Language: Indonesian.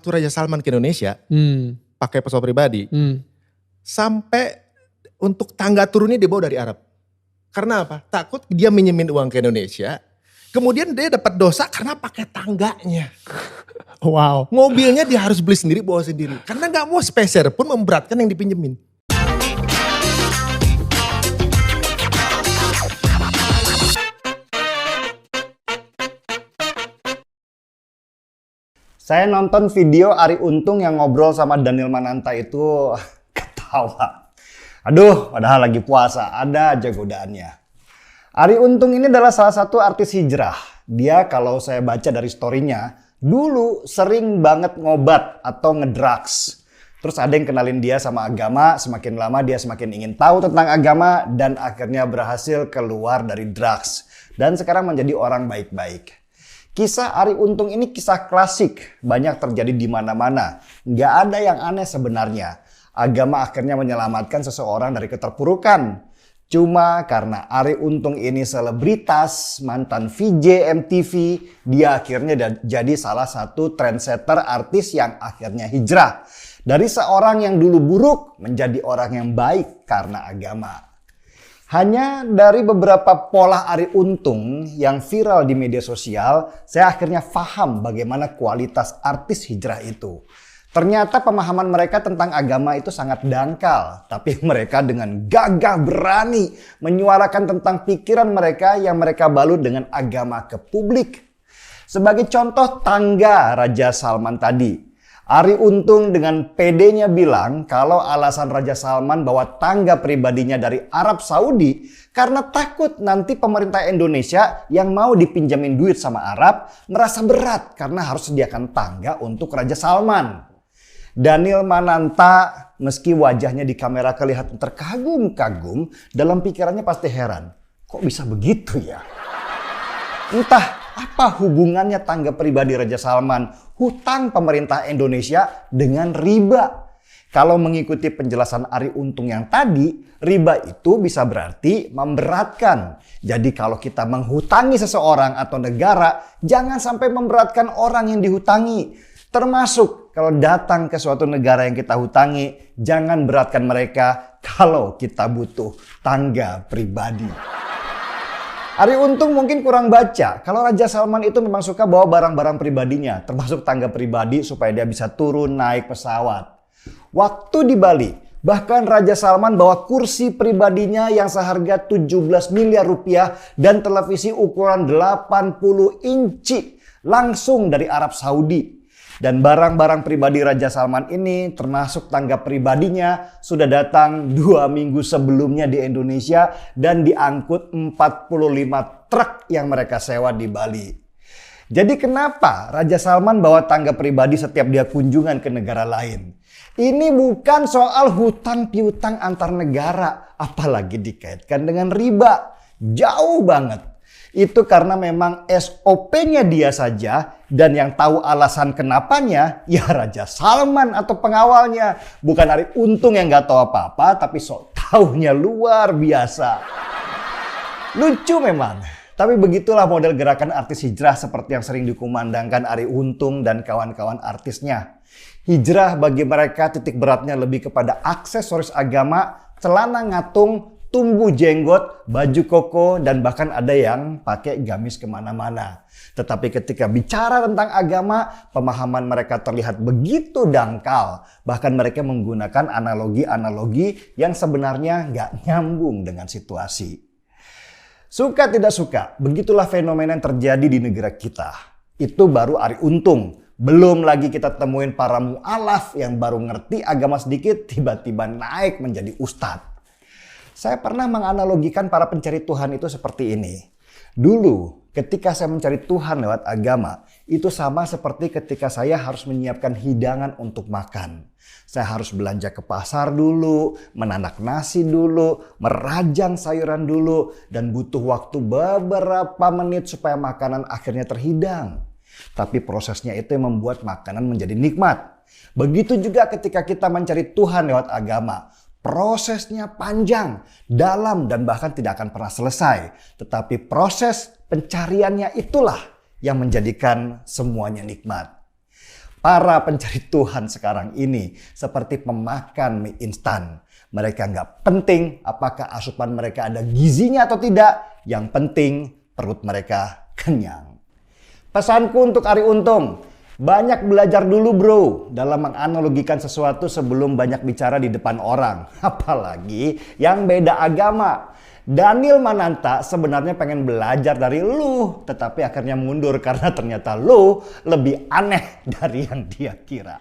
waktu Raja Salman ke Indonesia pakai pesawat pribadi, sampai untuk tangga turunnya dibawa dari Arab. Karena apa? Takut dia minjemin uang ke Indonesia, kemudian dia dapat dosa karena pakai tangganya. Wow. Mobilnya dia harus beli sendiri, bawa sendiri. Karena gak mau speser pun memberatkan yang dipinjemin. Saya nonton video Arie Untung yang ngobrol sama Daniel Mananta itu ketawa. Aduh, padahal lagi puasa, ada aja godaannya. Arie Untung ini adalah salah satu artis hijrah. Dia kalau saya baca dari story-nya, dulu sering banget ngobat atau ngedrugs. Terus ada yang kenalin dia sama agama, semakin lama dia semakin ingin tahu tentang agama dan akhirnya berhasil keluar dari drugs. Dan sekarang menjadi orang baik-baik. Kisah Arie Untung ini kisah klasik, banyak terjadi di mana-mana. Nggak ada yang aneh sebenarnya. Agama akhirnya menyelamatkan seseorang dari keterpurukan. Cuma karena Arie Untung ini selebritas, mantan VJ MTV, dia akhirnya jadi salah satu trendsetter artis yang akhirnya hijrah. Dari seorang yang dulu buruk menjadi orang yang baik karena agama. Hanya dari beberapa pola Arie Untung yang viral di media sosial, saya akhirnya paham bagaimana kualitas artis hijrah itu. Ternyata pemahaman mereka tentang agama itu sangat dangkal, tapi mereka dengan gagah berani menyuarakan tentang pikiran mereka yang mereka balut dengan agama ke publik. Sebagai contoh tangga Raja Salman tadi. Arie Untung dengan pedenya bilang kalau alasan Raja Salman bawa tangga pribadinya dari Arab Saudi karena takut nanti pemerintah Indonesia yang mau dipinjamin duit sama Arab merasa berat karena harus sediakan tangga untuk Raja Salman. Daniel Mananta meski wajahnya di kamera kelihatan terkagum-kagum, dalam pikirannya pasti heran. Kok bisa begitu ya? Entah apa hubungannya tangga pribadi Raja Salman, hutang pemerintah Indonesia dengan riba. Kalau mengikuti penjelasan Arie Untung yang tadi, riba itu bisa berarti memberatkan. Jadi kalau kita menghutangi seseorang atau negara, jangan sampai memberatkan orang yang dihutangi. Termasuk kalau datang ke suatu negara yang kita hutangi, jangan beratkan mereka kalau kita butuh tangga pribadi. Arie Untung mungkin kurang baca kalau Raja Salman itu memang suka bawa barang-barang pribadinya, termasuk tangga pribadi supaya dia bisa turun naik pesawat. Waktu di Bali, bahkan Raja Salman bawa kursi pribadinya yang seharga 17 miliar rupiah dan televisi ukuran 80 inci langsung dari Arab Saudi. Dan barang-barang pribadi Raja Salman ini termasuk tangga pribadinya sudah datang 2 minggu sebelumnya di Indonesia dan diangkut 45 truk yang mereka sewa di Bali. Jadi kenapa Raja Salman bawa tangga pribadi setiap dia kunjungan ke negara lain? Ini bukan soal hutang piutang antar negara, apalagi dikaitkan dengan riba. Jauh banget. Itu karena memang SOP-nya dia saja dan yang tahu alasan kenapanya ya Raja Salman atau pengawalnya. Bukan Arie Untung yang gak tahu apa-apa tapi sok taunya luar biasa. Lucu memang. Tapi begitulah model gerakan artis hijrah seperti yang sering dikumandangkan Arie Untung dan kawan-kawan artisnya. Hijrah bagi mereka titik beratnya lebih kepada aksesoris agama, celana ngatung, tumbuh jenggot, baju koko, dan bahkan ada yang pakai gamis kemana-mana. Tetapi ketika bicara tentang agama, pemahaman mereka terlihat begitu dangkal. Bahkan mereka menggunakan analogi-analogi yang sebenarnya nggak nyambung dengan situasi. Suka tidak suka, begitulah fenomena yang terjadi di negara kita. Itu baru Arie Untung. Belum lagi kita temuin para mu'alaf yang baru ngerti agama sedikit, tiba-tiba naik menjadi ustadz. Saya pernah menganalogikan para pencari Tuhan itu seperti ini. Dulu, ketika saya mencari Tuhan lewat agama, itu sama seperti ketika saya harus menyiapkan hidangan untuk makan. Saya harus belanja ke pasar dulu, menanak nasi dulu, merajang sayuran dulu, dan butuh waktu beberapa menit supaya makanan akhirnya terhidang. Tapi prosesnya itu yang membuat makanan menjadi nikmat. Begitu juga ketika kita mencari Tuhan lewat agama. Prosesnya panjang, dalam, dan bahkan tidak akan pernah selesai. Tetapi proses pencariannya itulah yang menjadikan semuanya nikmat. para pencari Tuhan sekarang ini seperti pemakan mie instan. Mereka nggak penting apakah asupan mereka ada gizinya atau tidak. Yang penting perut mereka kenyang. Pesanku untuk Arie Untung, banyak belajar dulu bro dalam menganalogikan sesuatu sebelum banyak bicara di depan orang. Apalagi yang beda agama. Daniel Mananta sebenarnya pengen belajar dari lu, tetapi akhirnya mundur karena ternyata lu lebih aneh dari yang dia kira.